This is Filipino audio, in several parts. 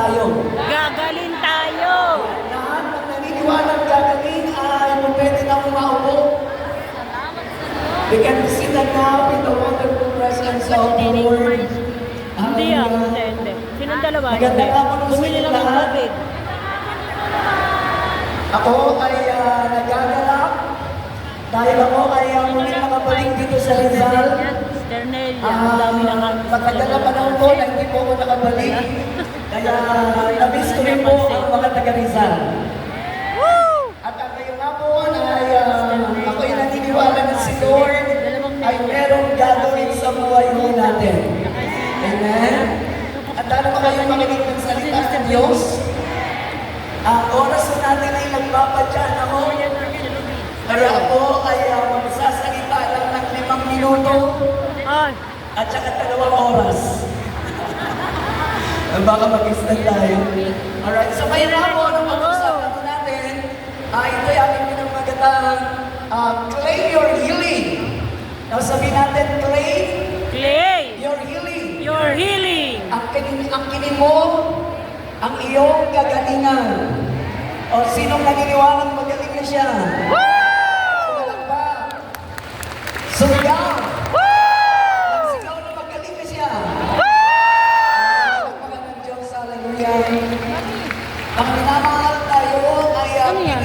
tayo. Gagaling tayo. Lahat ng naniniwalang gagaling ay pwede na umaupo. We can see that now in the wonderful presence of the Lord. Hindi hindi. Sinong dalawa? Maganda ka po Bumili lang ng tubig. Ako ay nagagalak dahil ako ay muling nakabalik dito sa Rizal. Ang dami na kami. Matagal na panahon ko na hindi po ako nakabalik. Kaya namiss ko rin po ang mga taga Rizal. At ang ngayon nga po ay ako yung naniniwala na si Lord ay merong gagawin sa buhay mo natin. Amen? At lalo pa kayong makinig ng salita ng Diyos. Ang oras natin ay nagpapadyan ako. Kaya ako ay magsasalita lang ng 5 minuto at saka 2 oras. Baka mag-extend tayo. Alright, so kaya na po, nung pag-usapan po natin, ito ay aking pinamagatang claim your healing. Now sabihin natin, claim your healing. Your healing. Ang kinin mo, ang iyong kagalingan. O sinong naniniwalang magaling na siya? Walang ba? So yeah. Ang sigaw na magaling na siya. Walang ng Diyos, hallelujah. Ang minamahal tayo ay Ano yan?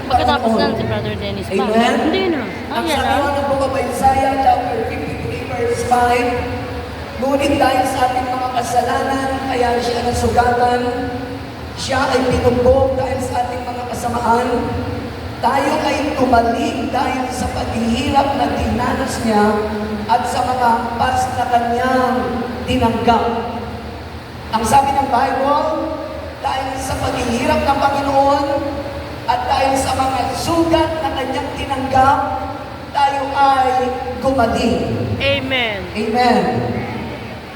Pagkatapos lang si Brother Dennis pa. Amen? Hindi na. Ang sabi ng Book of Isaiah, chapter 53, verse 5, ngunit dahil sa ating mga kasalanan, kaya siya nasugatan, siya ay pinugbog dahil sa ating mga kasamaan, tayo ay tumalig dahil sa paghihirap na dinanas niya at sa mga hampas na kanyang tinanggap. Ang sabi ng Bible, dahil sa paghihirap ng Panginoon at dahil sa mga sugat na kanyang tinanggap, tayo ay gumaling. Amen. Amen.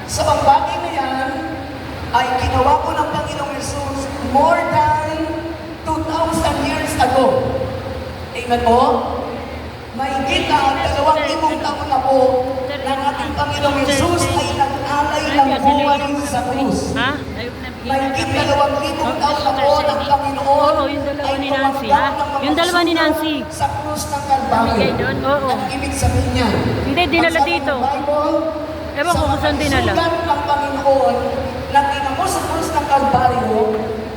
Sa pagbagay na yan, ay ginawa ko ng Panginoong Jesus more than 2,000 years ago. Amen po? Mahigit na 2,000 taon na po ng ating Panginoong Jesus ay nag-alay ng buhay sa krus. Ha? Mahigit 2,000 taon na po ng Panginoon Oo, yung dalawa ay ni Nancy, tumanggap ha? ng mga Yung dalawa ni Nancy. sugat sa krus ng Kalbaryo. Bigay doon? Oo. Ang ibig sabihin niya, Hindi, dinala ang sabi dito. ng Bible, Ewan ko kung saan dinala. Sa mga ng Panginoon na tinamo sa krus ng Kalbaryo,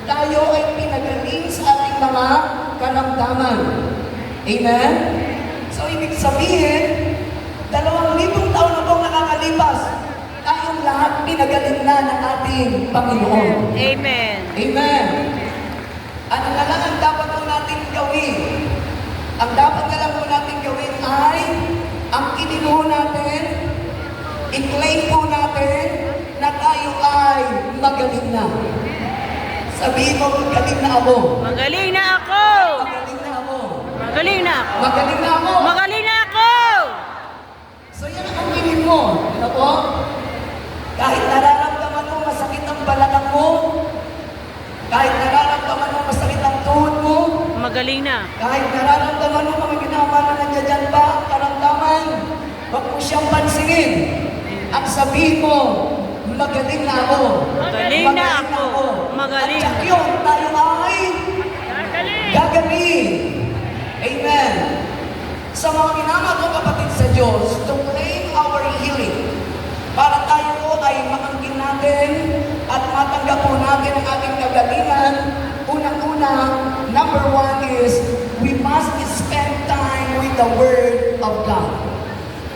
tayo ay pinagaling sa ating mga karamdaman. Amen? So, ibig sabihin, 2,000 taon na pong nakakalipas, tayong lahat pinagaling na ng ating Panginoon. Amen. Amen. Ano na lang ang dapat po natin gawin? Ang dapat na lang po natin gawin ay ang kininuho natin, i-claim po natin na tayo ay magaling na. Sabihin mo, magaling na ako. Magaling na ako. Magaling na ako. Magaling na ako. Magaling na ako. Magaling na ako. So yan ang kinin mo. Ano po? Kahit nararamdaman mo masakit ang balakang mo, kahit nararamdaman mo masakit ang tuhod mo, Magaling na. kahit nararamdaman mo mga ginama na nandiyan pa ang karamdaman, huwag mo siyang pansinin. Ang sabihin mo, magaling na ako. Magaling na ako. Magaling. At yun, tayo ay gagaling. Amen. Sa mga minamahal kong kapatid sa Diyos, to claim our healing, para tayo po ay makangkin natin at matanggap po natin ang ating kagalingan, unang-una, number 1 is, we must spend time with the Word of God.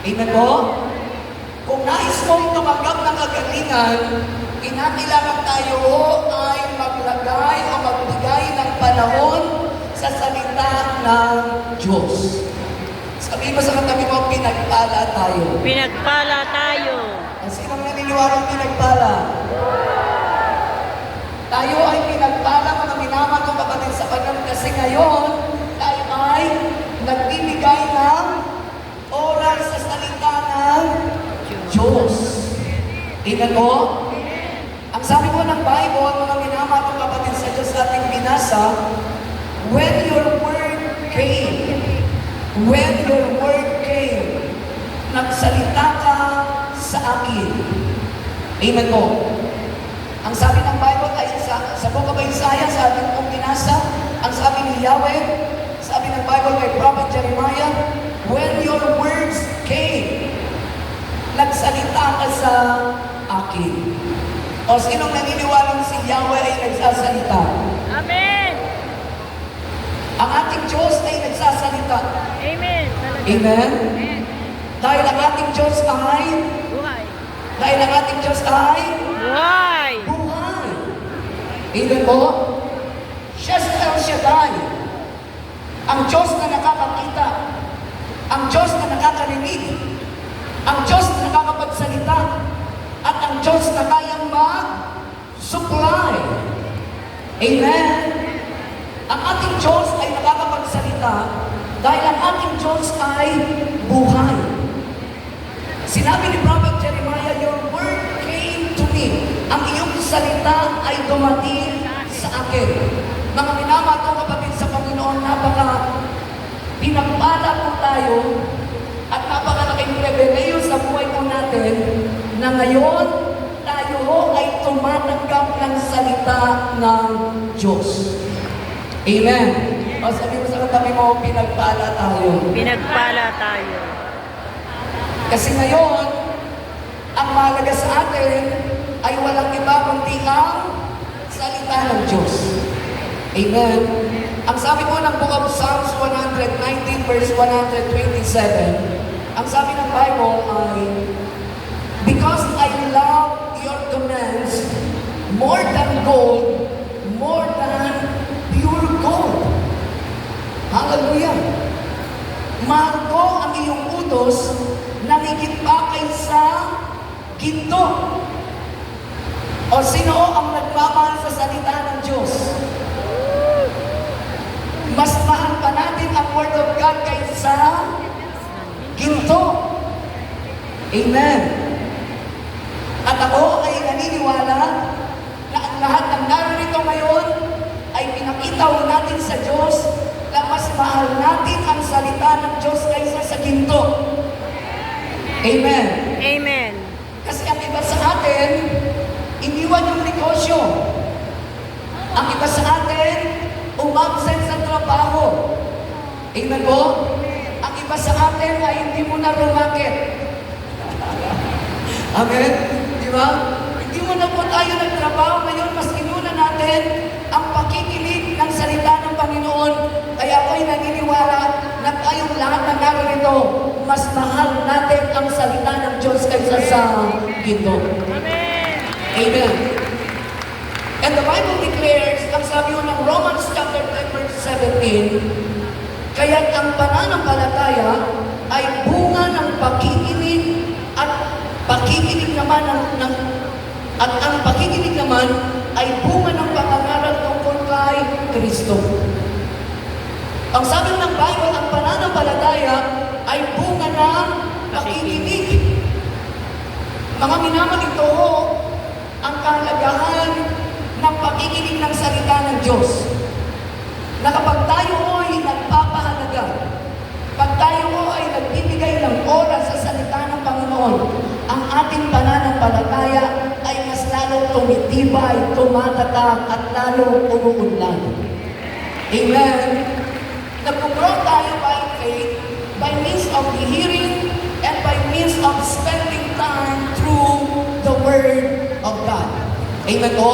Amen po? Kung nais mong tumanggap ng kagalingan, kinakailangan tayo ay maglagay o magbigay ng panahon sa salita ng Diyos. Sabihin mo sa katabi mo, pinagpala tayo. Pinagpala tayo. Ang sinong naniniwalang pinagpala? Tayo ay pinagpala, mga minamahal kong kapatid sa Panginoon, kasi ngayon, tayo ay nagbibigay ng oras sa salita ng Diyos. Tingnan mo? Ang sabi po ng Bible, mga minamahal kong kapatid sa Diyos ating binasa, when your word came, nagsalita ka sa akin. Amen po. Ang sabi ng Bible ay sa sa book of Isaiah, sa ating pong binasa, ang sabi ni Yahweh, sabi ng Bible kay Prophet Jeremiah, when your words came, nagsalita ka sa akin. O sinong naniniwalang si Yahweh ay nagsasalita? Amen. Ang ating Diyos ay nagsasalita. Amen. Talaga. Amen? Amen. Dahil ang ating Diyos ay, Buhay. dahil ang ating Diyos ay, Buhay. buhay. Amen po? Siya si El Shaddai. Ang Diyos na nakakakita. Ang Diyos na nakakarinig. Ang Diyos na nakakapagsalita. At ang Diyos na kayang mag-supply. Amen? Ang ating Diyos ay nakakapagsalita dahil ang ating Diyos ay buhay. Sinabi ni Prophet Jeremiah, your word came to me. Ang iyong salita ay dumating sa akin. Mga minamahal ko kapatid sa Panginoon, napaka pinagpala po tayo at napakalaking pribileyo sa buhay po natin na ngayon tayo ay tumatanggap ng salita ng Diyos. Amen. O sabi mo sa katabi mo, pinagpala tayo. Pinagpala tayo. Kasi ngayon, ang mahalaga sa atin ay walang iba kundi ang salita ng Diyos. Amen. Ang sabi po ng Book of Psalms 119 verse 127, ang sabi ng Bible ay, because I love your commands more than gold, more than pure gold. Hallelujah. Mahal ko ang iyong utos na higit pa kaysa ginto. O sino ang nagmamahal sa salita ng Diyos? Mas mahal pa natin ang Word of God kaysa ginto. Amen. At ako ay naniniwala na ang lahat ng narito ngayon ay pinakita natin sa Diyos na mas mahal natin ang salita ng Diyos kaysa sa ginto. Amen. Amen. Kasi ang iba sa atin, iniwan yung negosyo. Ang iba sa atin, umabsent sa trabaho. Amen po? Ang iba sa atin ay hindi mo na rumakit. Amen? Di ba? Hindi mo na po tayo nagtrabaho ngayon, mas inuna natin ang pakikinig ng salita ng Panginoon. Kaya ako'y naniniwala na tayong lahat na narito, mas mahal natin ang salita ng Diyos kaysa sa ginto. Amen. Amen. And the Bible declares, ang sabi ng Romans chapter 10 verse 17, kaya't ang pananampalataya ay bunga ng pakikinig at pakikinig naman at ang pakikinig naman ay bunga ng pangangaral tungkol kay Kristo. Ang sabi ng Bible, ang pananampalataya ay bunga ng pakikinig. Mga minamahal, ito ang kahalagahan ng pakikinig ng salita ng Diyos. Na kapag tayo ay nagpapahalaga, pag tayo ay nagbibigay ng oras sa salita ng Panginoon, ang ating pananampalataya ay mas lalong tumitibay, tumatatak, at lalong umuunlad. Amen. Nag-grow tayo by faith, by means of the hearing, and by means of spending time through the Word of God. Amen po?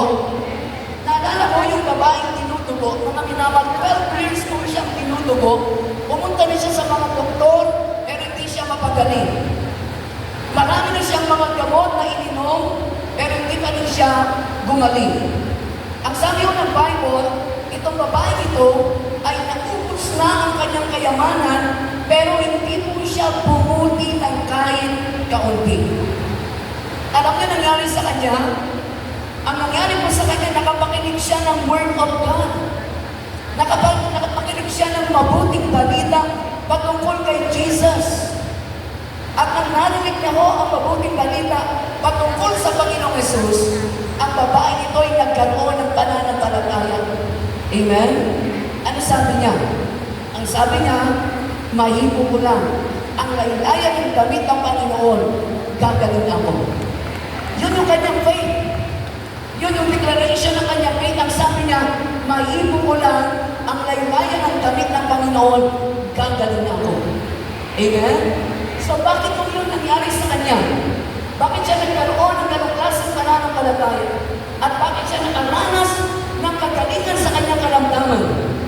Naalala ko yung babaeng tinutubo, mga minamahal, 12 years ko siyang tinutubo, pumunta na siya sa mga doktor, pero hindi siya mapagaling. Marami na siyang mga gamot na ininom, pero hindi pa rin siya gumaling. Ang sabi ko ng Bible, itong babaeng ito ay naubos na ang kanyang kayamanan, pero hindi po siya bumuti ng kahit kaunti. Alam niyo nangyari sa kanya? Ang nangyari po sa kanya, nakapakinig siya ng Word of God. Nakapakinig siya ng mabuting balita patungkol kay Jesus. At nang narinig niya ang mabuting balita patungkol sa Panginoong Jesus, ang babae ito ay nagkaroon ng pananampalataya. Amen? Ano sabi niya? Ang sabi niya, mahipo ko lang. Ang laylayan ng damit ng Panginoon, gagaling ako. Yun yung kanyang faith. Yun yung declaration ng kanyang faith. maibo ko lang ang laylayan ng damit ng Panginoon, gagaling ako. Amen? So bakit kung yun nangyari sa kanya? Bakit siya nagkaroon ng ganong klaseng pananampalataya? At bakit siya nakaranas ng kagalingan sa kanyang karamdaman?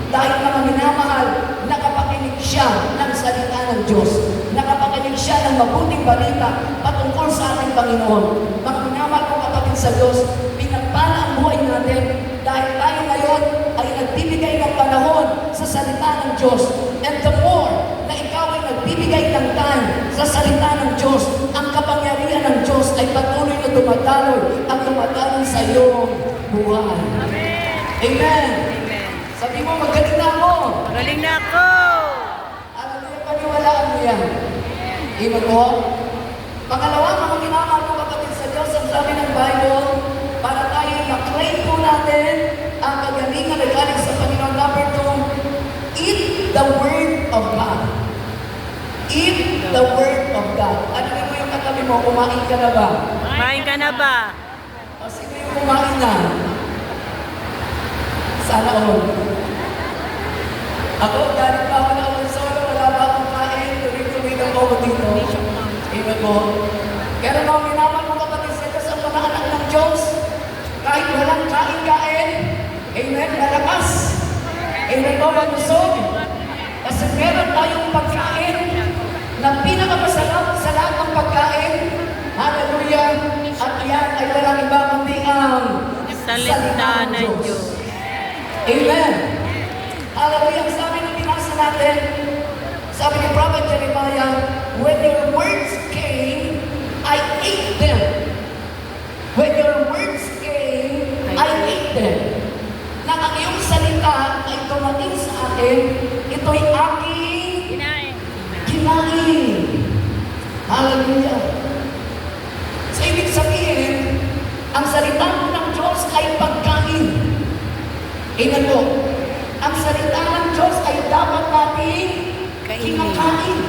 Dahil mga minamahal, nakapakinig siya ng salita ng Diyos. Nakapakinig siya ng mabuting balita patungkol sa ating Panginoon. Mga minamahal kong kapatid sa Diyos, pinagpala ang buhay natin dahil tayo ngayon ay nagbibigay ng panahon sa salita ng Diyos. And the more na ikaw ay nagbibigay ng time sa salita ng Diyos, ang kapangyarihan ng Diyos ay patuloy na dumadaloy at dumadaloy sa iyong buhay. Amen. Amen. Amen. Sabi mo, magaling na ako. Magaling na ako. Hallelujah, paniwalaan mo yan. Amen mo? Pangalawa, mga minamahal ko kapatid sa Diyos, ang sabi ng Bible, para tayo na-claim po natin ang kagalingan na galing sa Panginoon. Number 2, eat the Word of God. Eat the Word of God. Ano mo yung katabi mo? Kumain ka na ba? Kumain ka na ba? O sino yung kumain na? Sana all. Ako, galing pa ako na ako solo, wala ba akong kain, tuloy-tuloy lang ako dito. Amen po. Pero mga minamahal mo kapatid sa Diyos, ang mga anak ng Diyos, kahit walang kain-kain, amen, malakas. Amen po, manusog. Kasi meron tayong pagkain na pinakamasarap sa lahat ng pagkain. Hallelujah. At yan ay walang iba kundi ang Salita ng Diyos. Amen. Hallelujah. Ang sabi ng binasa natin, sabi ni Prophet Jeremiah, when your words came, I ate them. When your words came, I ate them. Na ang iyong salita ay dumating sa akin, ito'y aking kinain. Hallelujah. So, ibig sabihin, ang salita ng Diyos ay pagkain. Amen po. Ang salita ng Diyos ay dapat natin kinakain.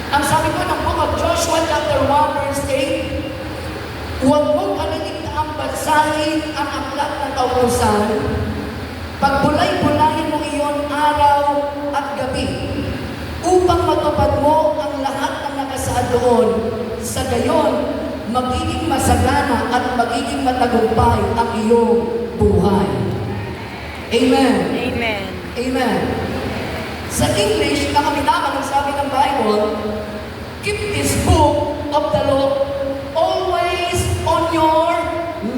Ang sabi ko ng book of Joshua chapter 1 verse 8, huwag mong kaliligtaang bansahin ang aklat ng kautusan, pagbulay-bulayin mo iyon araw at gabi, upang matupad mo ang lahat ng nakasaad doon. Sa gayon, magiging masagana at magiging matagumpay ang iyong buhay. Amen. Amen. Amen. Sa English, nakamilaman ang sabi ng Bible, keep this book of the law always on your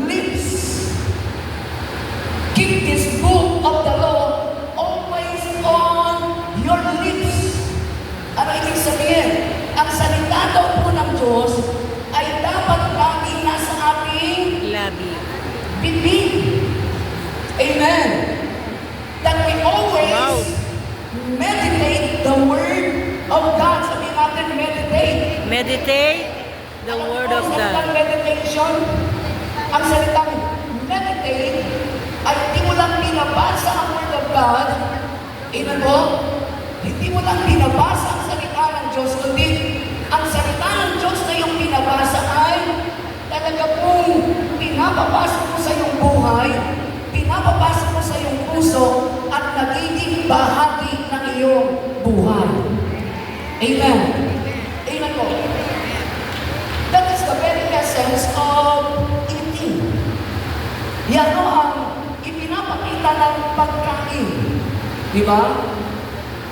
lips. Keep this book of the law always on your lips. Ano ibig sabihin? Ang salita daw po ng Diyos ay dapat lagi nasa ating Labi. bibig. Amen. That we always meditate the Word of God. Sabihin natin, meditate. Meditate the Word of Ang salitang God. meditation, ang salitang meditate, ay hindi mo lang binabasa ang Word of God. Amen mo? Hindi mo lang binabasa ang salita ng Diyos, kundi ang salita ng Diyos na yung binabasa ay talaga pong pinapapasok mo sa iyong buhay, pinapapasok mo sa iyong puso, at nagiging bahagi ng iyong buhay. Amen. Amen po. That is the very essence of eating. Yan o ang ipinapakita ng pagkain. Di ba?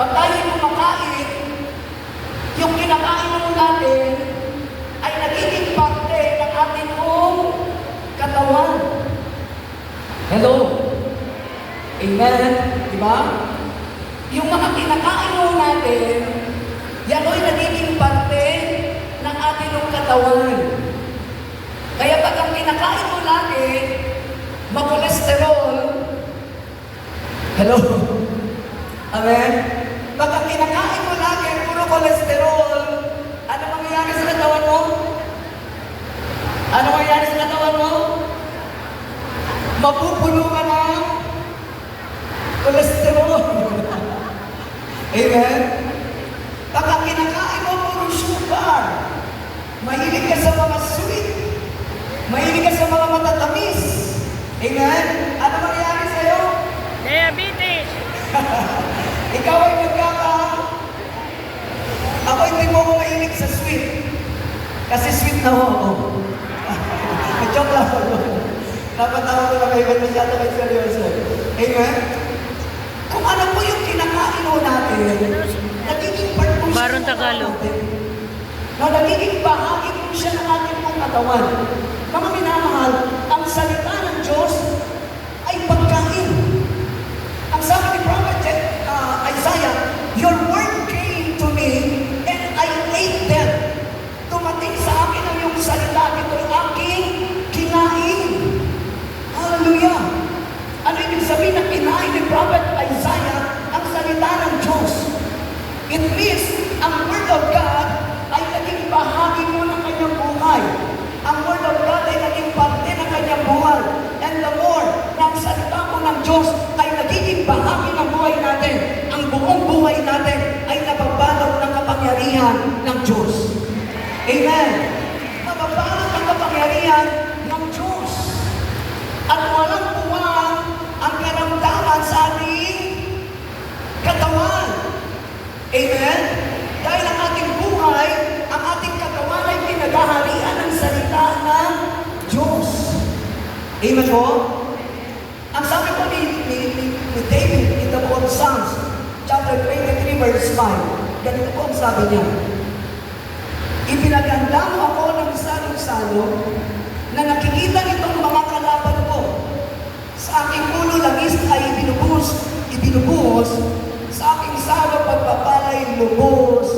Pag tayo kumakain, yung kinakain mo natin ay nagiging parte ng ating katawan. Hello? Amen? Di ba? Yung mga kinakain mo natin, yan ay nagiging parte ng ating katawan. Kaya pag ang kinakain mo lagi, ma-cholesterol, hello? Amen? Pag ang kinakain mo lagi, puro cholesterol, ano mangyayari sa katawan mo? Ano mangyayari sa katawan mo? Mapupuno ka ng cholesterol. Amen? Pag ang kinakain mo, puro sugar, mahilig ka sa mga sweet, mahilig ka sa mga matatamis. Amen? Ano mangyayari sa'yo? Ikaw ay ako hindi mo ko mahilig sa sweet. Kasi sweet na ho ako. Joke lang ako. Napatawa ko na kayo ba't masyado kayo seryoso. Amen? Kung ano po yung kinakain ho natin, nagiging part po siya Baron ng Tagalog. natin. Na nagiging bahagi po siya ng ating pong katawan. Mga minamahal, ang salita ng Diyos ay pagkain. Ang sabi ni Prophet Isaiah, your word came to me and I ate them. Tumating sa akin ang iyong salita, ito'y aking kinain. Hallelujah! Ano ibig sabihin na kinain ni Prophet Isaiah ang salita ng Diyos? It means, ang Word of God ay naging bahagi mo ng kanyang buhay. Ang Word of God ay naging parte ng kanyang buhay. And the more na ang salita po ng Diyos ay nagiging bahagi ng buhay natin, ang buong buhay natin ay nababalot ng kapangyarihan ng Diyos. Amen. Mababalot ng kapangyarihan ng Diyos. At walang puwang ang karamdaman sa ating katawan. Amen? Dahil ang ating buhay, ang ating katawan ay pinaghaharian ng salita ng Diyos. Amen po? Ang sabi po ni David in the book of Psalms, chapter 23, verse 5, ganito po ang sabi niya, ipinaganda mo ako ng salong-salo na nakikita nitong mga kalaban ko. Sa aking ulo langis ay ibinubuhos, sa aking salo pagpapalay lubos.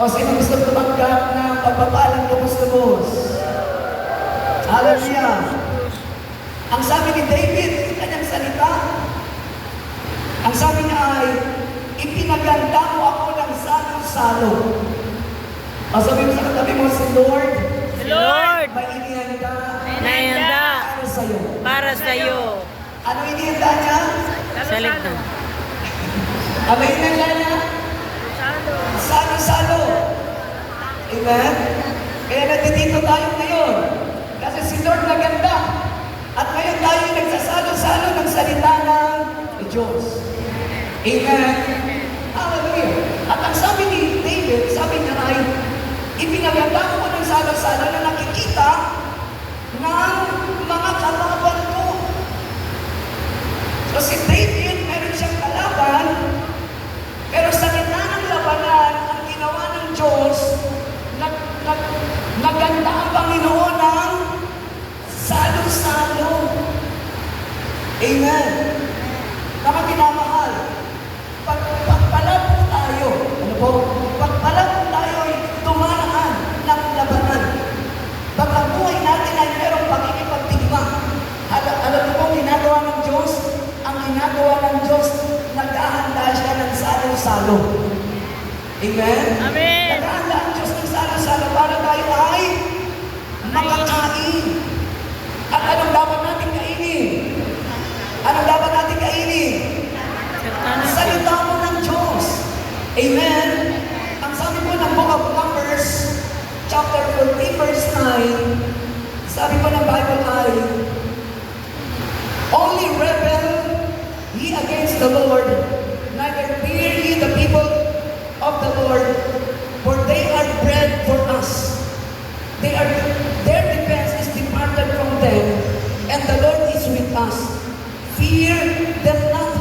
O sino gusto tumanggap ng pagpapalang lubos? Hallelujah! Ang sabi ni David, kanyang salita, ang sabi niya ay, ipinaganda mo ako ng salong-salo. O sabi mo sa katabi mo, si Lord, Lord, may inihanda nayanda para sa'yo. para sa iyo. Ano inihanda niya? Salita. Ano inihanda niya? Salo-salo. Amen? Kaya nandito tayo ngayon. Kasi si Lord naganda. At ngayon tayo nagsasalo-salo ng salita ng Diyos. Amen? Hallelujah. At ang sabi ni David, sabi niya ay, ipinaganda ko ng salo-salo na nakikita ng mga kalaban ko. So si David, meron siyang kalaban, pero sa gitna ng labanan, ang ginawa ng Diyos, naganda ang Panginoon ng salo-salo. Amen. Mga pinamahal, pagpala po tayo, ano po? Pagpala po tayo ay tumaraan ng labanan. Baka buhay natin ay merong pakikipagdigma. Alam mo po, ginagawa ng Diyos, ang ginagawa ng Diyos, naghahanda siya ng salo-salo. Amen? Amen. Naghahanda ang Diyos ng salo-salo para tayo ay makakain. At anong dapat natin kainin? Anong dapat natin kainin? Ang salita mo ng Diyos. Amen? Ang sabi po ng Book of Numbers, chapter 14, verse 9, sabi po ng Bible ay, only rebel ye against the Lord, neither fear ye the people of the Lord, for they are bread for us. Their defense is departed from them, and the Lord is with us. Fear them not.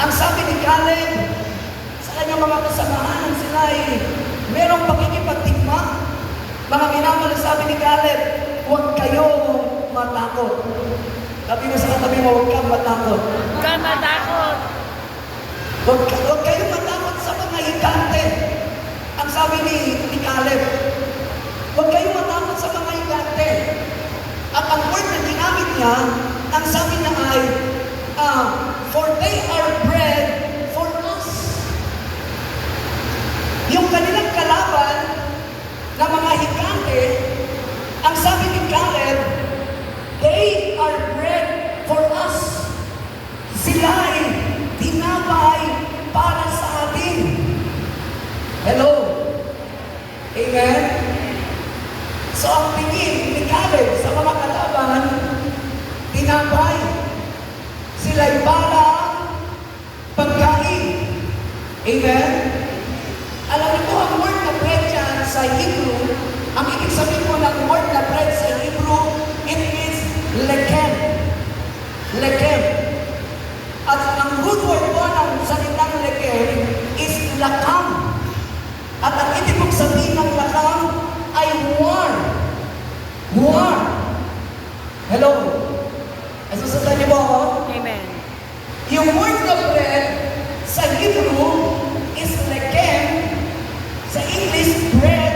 Ang sabi ni Caleb, sa kanyang mga kasamahan, sila ay merong pakikipagtigma. Mga minamahal, sabi ni Caleb, huwag kayong matakot. Sabi mo sa katabi mo, huwag kang matakot. Huwag kang matakot. Huwag kayong matakot sa mga higante. Ang sabi ni Caleb, huwag kayong matakot sa mga higante. At ang word na ginamit niya, ang sabi niya ay, for they are bread for us. Yung kanilang kalaban na mga higante, ang sabi ni Caleb, they are bread for us. Sila ay tinapay para sa atin. Hello? Amen? So ang tingin ni Caleb sa mga kalaban, tinapay. Sila Hello? Nasusundan niyo po ako? Amen. Yung word na bread sa Hebrew is lekem. Sa English, bread.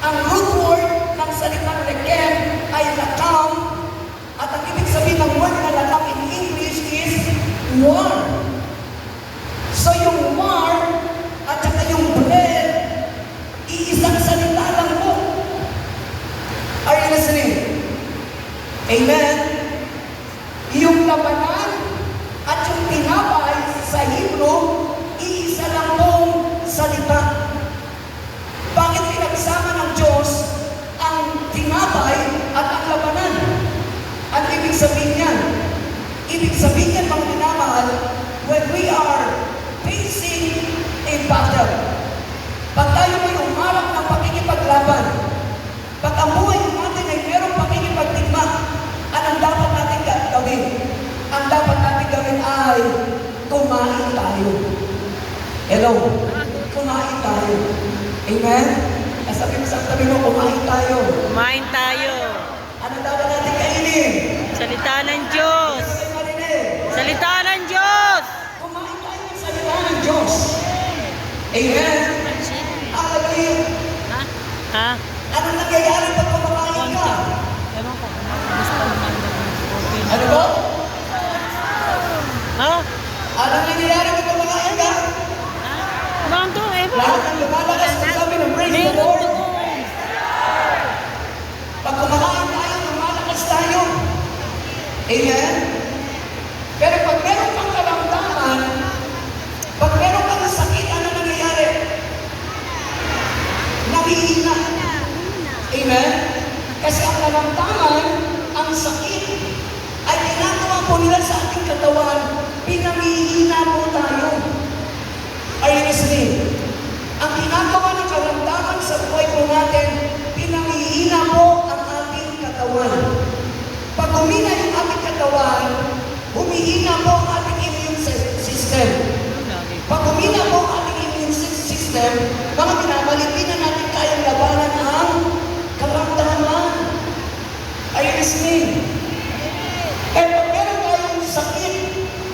Ang root word ng salitang lekem ay lakam. At ang ibig sabihin ng word na lakam in English is war. So yung war at saka yung bread, iisang salita lang po. Are you listening? Amen? Yung labanan at yung tinapay sa Hebrew, iisa lang pong salita. Bakit pinagsama ng Diyos ang tinapay at ang labanan? Ang ibig sabihin yan? Ibig sabihin yan, mga minamahal, when we are facing a battle, pag tayo may umarap ng pakikipaglaban, pag ang buhay natin ay merong pakikipagdigma, anong dapat natin gawin? Ang dapat natin gawin ay kumain tayo. Hello? Kumain tayo. Amen? Sabi mo sa tabi mo, kumain tayo. Kumain tayo. Ano dapat natin kainin? Salita ng Diyos. Ano tayo marinig? Salita ng Diyos. Kumain tayo ng salita ng Diyos. Amen? Hallelujah. Ha? Ano nangyayari pag kumakain ka? Ewan ko. Gusto naman ng Ano ba? Ha? Ano nangyayari pag kumakain ka? Ma'am to, ewan Lahat ko. ng lumalakas na sabi ng praise the Meron Lord. doon. Pag kumakain tayo, lumalakas tayo. Amen? Pero pag meron kang karamdaman, pag meron kang sakit, ano nangyayari? Nangihina. Amen? Kasi ang karamdaman, ang sakit, ay ginagawa po nila sa ating katawan, pinangihina po tayo. Are you listening? Ang ginagawa ng karamdaman sa buhay po natin, pinangihina po ang ating katawan. Pag humina yung ating katawan, humihina po ang ating immune system. Pag humina po ang ating immune system, mga minamali, hindi na natin kayang labanan ang karamdaman. Are you listening? Eh, pag meron tayong sakit,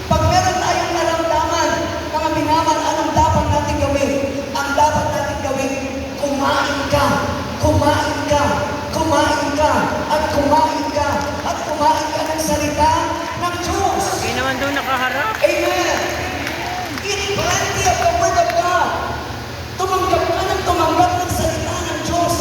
pag meron tayong naramdaman, mga minaman, anong dapat natin gawin? Ang dapat natin gawin, kumain ka, kumain ka, kumain ka, at kumain ka, at kumain ka ng salita ng Diyos. Hindi naman doon nakaharap. Amen. Eat plenty of the Word of God. Tumanggap ka ng salita ng Diyos.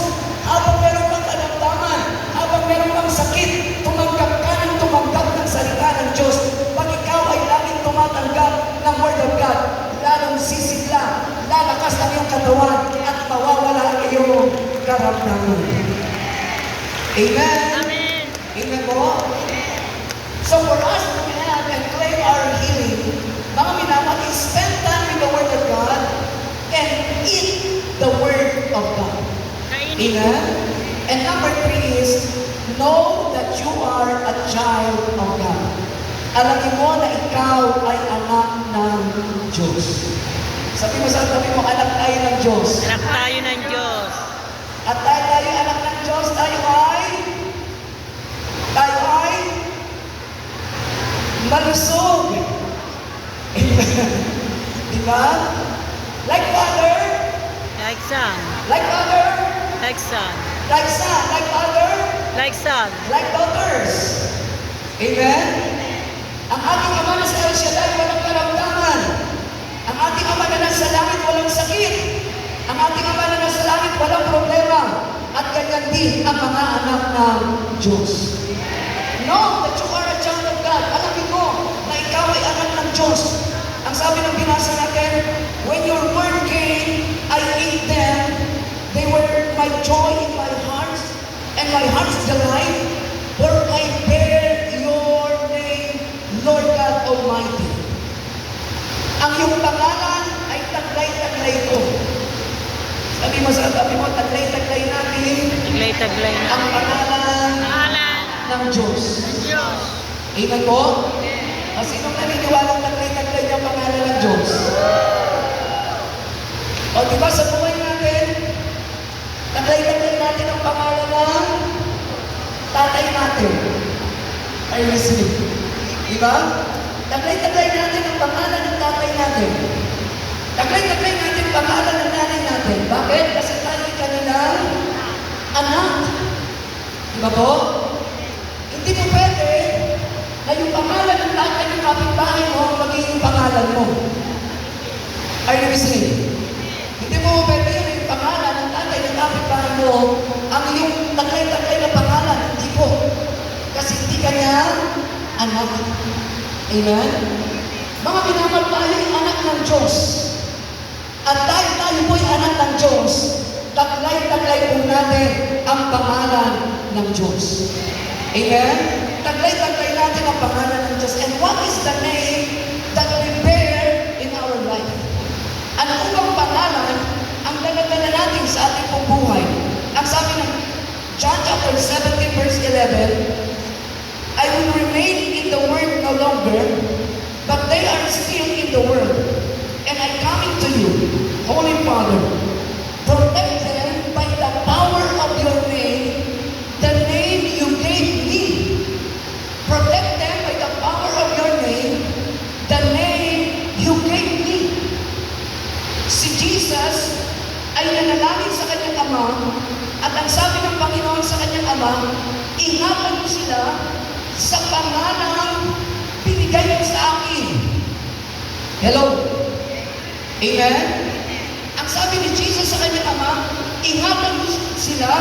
Habang meron kang karamdaman, habang meron kang sakit, tumanggap ng salita ng Diyos. Pag ikaw ay laging tumatanggap ng Word of God, lalong sisigla, lalakas ang iyong katawan, at mawawala ang iyong karamdaman. Amen? Amen. Amen po? So for us to have and claim our healing, mga minamali, spend time with the Word of God and eat the Word of God. Kainin. Amen? And number 3 is, know that you are a child of God. Alamin mo na ikaw ay anak ng Diyos. Sabi mo sa tabi mo, anak tayo ng Diyos. Anak tayo ng Diyos. At tayo anak ng Diyos, tayo ay malusog. Diba? Like father, Like son. like mother, Like son. like son, like father, Like son. like daughters. Amen? Ang ating Ama na sa El Shaddai, walang karamdaman. Ang ating Ama na nasa langit, walang sakit. Ang ating Ama na nasa langit, walang problema. At ganyan din ang mga anak ng Diyos. Know that you are a child of God. Alamin mo na ikaw ay anak ng Diyos. Ang sabi ng binasa natin, when your word came, I ate them. They were my joy in my heart and my heart's delight. For I bear your name, Lord God Almighty. Ang iyong pangalan ay taglay-taglay ko. Sabi mo sa tabi mo, taglay-taglay natin Taglay-taglay na. ang pangalan ng Diyos. Amen po? O sinong naniniwalang taglay-taglay niya ang pangalan ng Diyos? O diba sa buhay natin, taglay-taglay natin ang pangalan ng tatay natin. Are you listening? Diba? Taglay-taglay natin ang pangalan ng tatay natin. Taglay-taglay natin ang pangalan ng nanay natin. Bakit? Kasi tayo'y kanilang anak. Diba po? Hindi mo pwede na yung pangalan ng tatay ng kapitbahay mo magiging pangalan mo. Are you listening? Hindi mo pwede yung pangalan ng tatay ng kapitbahay mo ang iyong taglay-taglay na pangalan. Hindi po. Kasi hindi ka niya anak. Amen? Mga minamahal, tayo'y anak ng Diyos. At dahil tayo po'y anak ng Diyos, taglay-taglay po natin ang pangalan ng Diyos. Amen? Taglay-taglay natin ang pangalan ng Diyos. And what is the name that we bear in our life? Ano bang pangalan ang daladala natin sa ating pong buhay? Ang sabi ng John chapter 17 verse 11, I will remain in the world no longer, but they are still in the world. And I coming to you, Holy Father, protect them by the power of your name, the name you gave me. Protect them by the power of your name, the name you gave me. Si Jesus ay nanalangin sa kanyang Ama, at ang sabi ng Panginoon sa kanyang Ama, ingatan mo sila sa pangalang binigay mo sa akin. Hello? Amen? Ang sabi ni Jesus sa kanyang Ama, ingatan mo sila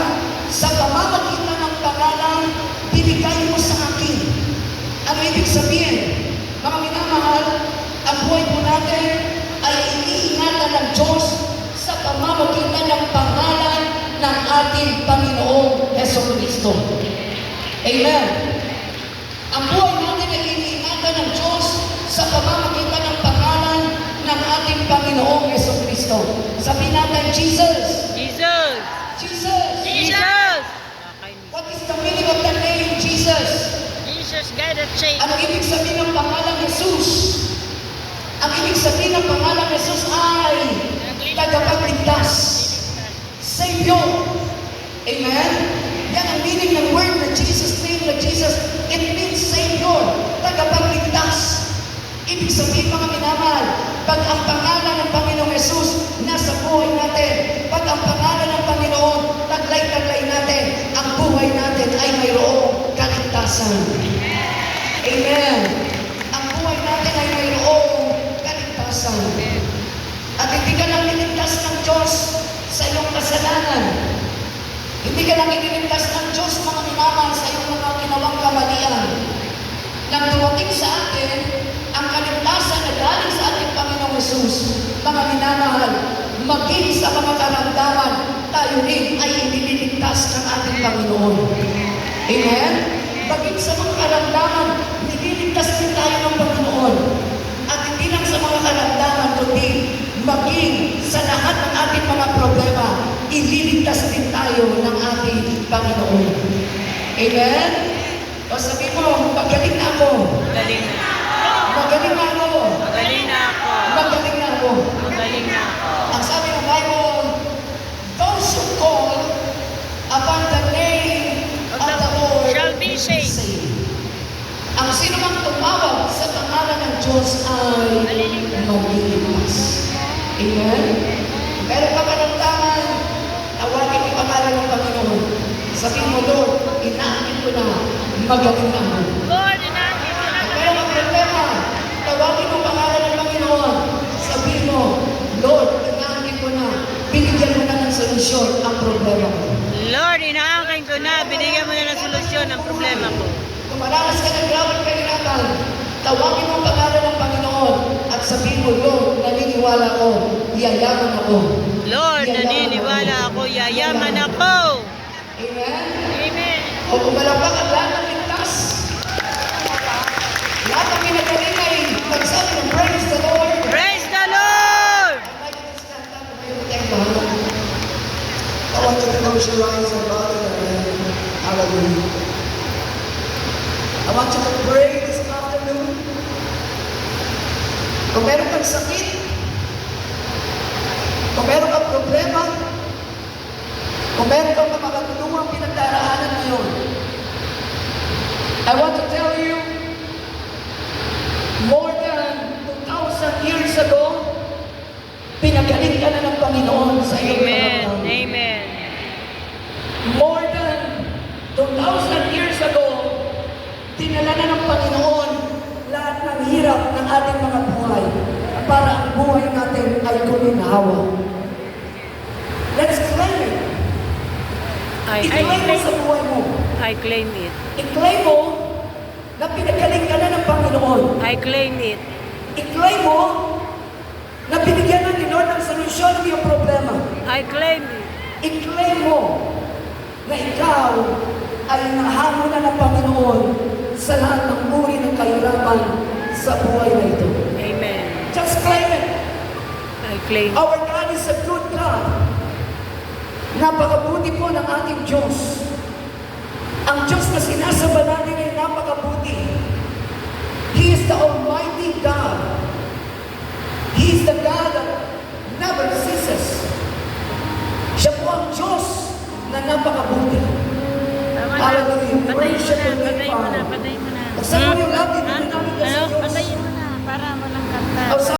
sa pamamagitan ng pangalang binigay mo sa akin. Ano ibig sabihin? Mga minamahal, ang buhay po natin ay iniingatan ng Diyos sa pamamagitan ng pangalan ng ating Panginoong Jesucristo. Amen? Ang buhay natin ay iniingatan ng Diyos sa pamamagitan ng pangalan ng ating Panginoong Jesucristo. Sabihin natin, Jesus! Jesus! Jesus! Jesus! What is the meaning of the name Jesus? Jesus, God that saved. Ano ibig sabihin ng pangalan Jesus? Ang ibig sabihin ng pangalan Jesus ay tagapagligtas. Savior. Amen? Yan ang meaning ng word na Jesus, name na Jesus. It means Savior, tagapagligtas. Ibig sabihin, mga minamahal, pag ang pangalan ng Panginoong Jesus nasa buhay natin, pag ang pangalan ng Panginoon taglay-taglay natin, ang buhay natin ay mayroong kaligtasan. Amen. Ang buhay natin ay mayroong kaligtasan. At hindi ka lang niligtas ng Diyos sa iyong kasalanan. Hindi ka lang iniligtas ng Diyos, mga minamahal, sa iyong mga ginawang kamalian. Nang dumating sa atin, ang kaligtasan na galing sa ating Panginoong Jesus, mga minamahal, maging sa mga karamdaman, tayo rin ay iniligtas ng ating Panginoon. Amen? Maging sa mga karamdaman, nililigtas din tayo ng Panginoon. At hindi lang sa mga karamdaman, kundi maging sa lahat ng ating mga problema, ililigtas din tayo ng ating Panginoon. Amen? O sabi mo, magaling na ako. Magaling na. Magaling na ako. Magaling na ako. Magaling na ako. Magaling na ako. Ang sabi ng Bible, those who call upon the name of the Lord shall be saved. Ang sino mang tumawag sa pangalan ng Diyos ay maliligtas. Amen? Pero pagkaramdaman, tawagin ang pangalan ng Panginoon. Sabihin mo, Lord, inaakit ko na, magaling na ako. Lord, inaakit ko na. Pero ang problema, tawagin ang pangalan ng Panginoon. Sabihin mo, Lord, inaakit ko na, binigyan mo na ng solusyon ang problema ko. Lord, inaakit ko na. Binigyan mo na ng solusyon ang problema ko. Kung maranas ka ng grabang kahirapan, tawagin mo ang pangalan ng Panginoon at sabihin mo, Lord, naniniwala ko, yayaman ako. Lord, naniniwala ako, yayaman ako. Amen? Amen. O kumalapang ang lahat ng ligtas. Lahat ng pinagaling ay magsabi ng praise the Lord. Praise the Lord! I want you to close your eyes and bow your head. Hallelujah. I want you to pray this afternoon. Kung meron kang sakit, kung meron kang problema, kung meron kang makakatulungan pinagdaraanan ngayon, I want to tell you, Dinala na ng Panginoon lahat ng hirap ng ating mga buhay para ang buhay natin ay kuminhawa. Let's claim it. I-claim mo sa buhay mo. I claim it. I-claim mo na pinagaling ka na ng Panginoon. I claim it. I-claim mo na binigyan na ni Lord ng solusyon ng iyong problema. I claim it. I-claim mo na ikaw ay nahango na ng Panginoon sa lahat ng uri ng kahirapan sa buhay na ito. Amen. Just claim it. I claim it. Our God is a good God. Napakabuti po ng ating Diyos. Ang Diyos na sinasamba natin ay napakabuti. He is the Almighty God.